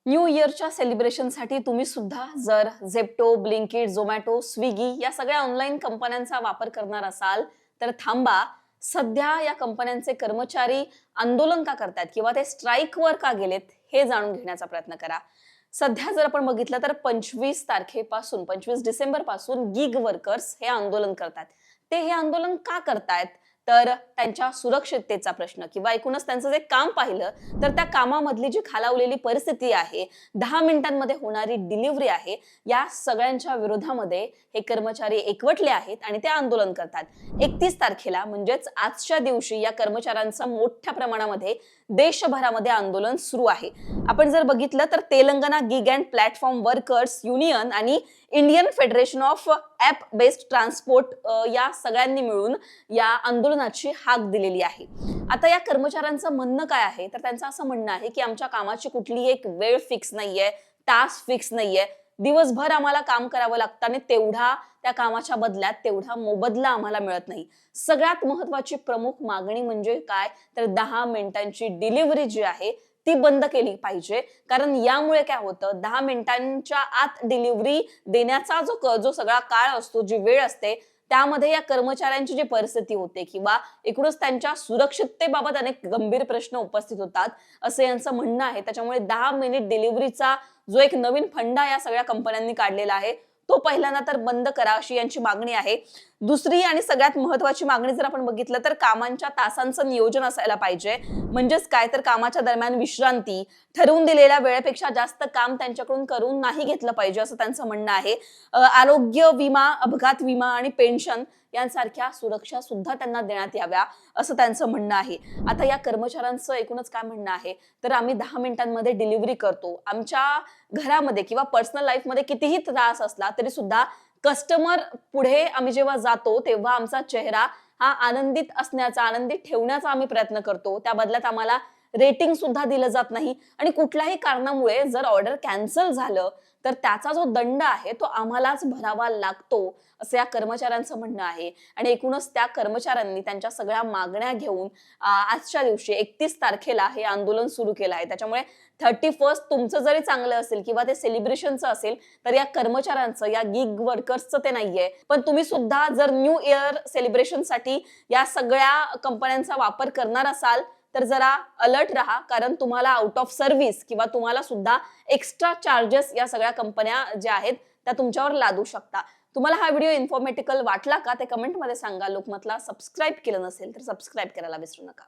New इयरच्या सेलिब्रेशनसाठी तुम्ही सुद्धा जर झेप्टो, ब्लिंकिट, झोमॅटो, स्विगी या सगळ्या ऑनलाईन कंपन्यांचा वापर करणार असाल तर थांबा. सध्या या कंपन्यांचे कर्मचारी आंदोलन का करतायत किंवा ते स्ट्राईकवर का गेलेत हे जाणून घेण्याचा प्रयत्न करा. सध्या जर आपण बघितलं तर 25 डिसेंबर पासून गिग वर्कर्स हे आंदोलन करतात. ते हे आंदोलन का करतायत? तर त्यांच्या सुरक्षिततेचा प्रश्न किंवा एकूणच त्यांचं जे काम पाहिलं तर त्या कामामधली जी खालावलेली परिस्थिती आहे, 10 मिनिटांमध्ये होणारी डिलिव्हरी आहे, या सगळ्यांच्या विरोधामध्ये हे कर्मचारी एकवटले आहेत आणि ते आंदोलन करतात. 31 तारखेला म्हणजेच आजच्या दिवशी या कर्मचाऱ्यांचं मोठ्या प्रमाणामध्ये देशभरामध्ये आंदोलन सुरू आहे. आपण जर बघितलं तर Telangana gig and platform workers union आणि Indian federation of app based transport या सगळ्यांनी मिळून या आंदोलनाची हाक दिलेली आहे. आता या कर्मचाऱ्यांचं म्हणणं काय आहे, तर त्यांचं असं म्हणणं आहे की आमच्या कामाची कुठलीही एक वेळ फिक्स नाहीये, तास फिक्स नाहीये, दिवसभर आम्हाला काम करावं लागतं आणि तेवढा त्या कामाच्या बदल्यात तेवढा मोबदला आम्हाला मिळत नाही. सगळ्यात महत्वाची प्रमुख मागणी म्हणजे काय, तर 10 मिनिटांची डिलिव्हरी जी आहे ती बंद केली पाहिजे. कारण यामुळे काय होतं, 10 मिनिटांच्या आत डिलिव्हरी देण्याचा जो सगळा काळ असतो, जी वेळ असते, त्यामध्ये या कर्मचाऱ्यांची जी परिस्थिती होते किंवा एकूणच त्यांच्या सुरक्षिततेबाबत अनेक गंभीर प्रश्न उपस्थित होतात असं यांचं म्हणणं आहे. त्याच्यामुळे 10 मिनिट डिलिव्हरीचा जो एक नवीन फंडा या सगळ्या कंपन्यांनी काढलेला आहे तो पहिल्यांदा तर बंद करा अशी यांची मागणी आहे. दुसरी आणि सगळ्यात महत्वाची मागणी जर आपण बघितलं तर कामांच्या तासांचं नियोजन असायला पाहिजे. म्हणजेच काय, तर कामाच्या दरम्यान विश्रांती, ठरवून दिलेल्या वेळेपेक्षा जास्त काम त्यांच्याकडून करून नाही घेतलं पाहिजे असं त्यांचं म्हणणं आहे. आरोग्य विमा, अपघात विमा आणि पेन्शन यांसारख्या सुरक्षा सुद्धा त्यांना देण्यात याव्या असं त्यांचं म्हणणं आहे. आता या कर्मचाऱ्यांचं एकूणच काय म्हणणं आहे, तर आम्ही 10 मिनिटांमध्ये डिलिव्हरी करतो. आमच्या घरामध्ये किंवा पर्सनल लाईफमध्ये कितीही त्रास असला तरी सुद्धा कस्टमर पुढे आम्ही जेव्हा जातो तेव्हा आमचा चेहरा हा आनंदित असण्याचा, आनंदित ठेवण्याचा आम्ही प्रयत्न करतो. त्या बदल्यात आम्हाला रेटिंग सुद्धा दिलं जात नाही आणि कुठल्याही कारणामुळे जर ऑर्डर कॅन्सल झालं तर त्याचा जो दंड आहे तो आम्हालाच भरावा लागतो असं या कर्मचाऱ्यांचं म्हणणं आहे. आणि एकूणच त्या कर्मचाऱ्यांनी त्यांच्या सगळ्या मागण्या घेऊन आजच्या दिवशी 31 तारखेला हे आंदोलन सुरू केलं आहे. त्याच्यामुळे 31 तुमचं जरी चांगलं असेल किंवा ते सेलिब्रेशनचं असेल तर या कर्मचाऱ्यांचं, या गिग वर्कर्सचं ते नाहीये. पण तुम्ही सुद्धा जर न्यू इयर सेलिब्रेशनसाठी या सगळ्या कंपन्यांचा वापर करणार असाल तर जरा अलर्ट राहा. कारण तुम्हाला आउट ऑफ सर्व्हिस किंवा तुम्हाला सुद्धा एक्स्ट्रा चार्जेस या सगळ्या कंपन्या ज्या आहेत त्या तुमच्यावर लादू शकता. तुम्हाला हा व्हिडिओ इन्फॉर्मेटिव्ह वाटला का ते कमेंटमध्ये सांगा. लोकमतला सबस्क्राईब केलं नसेल तर सबस्क्राईब करायला विसरू नका.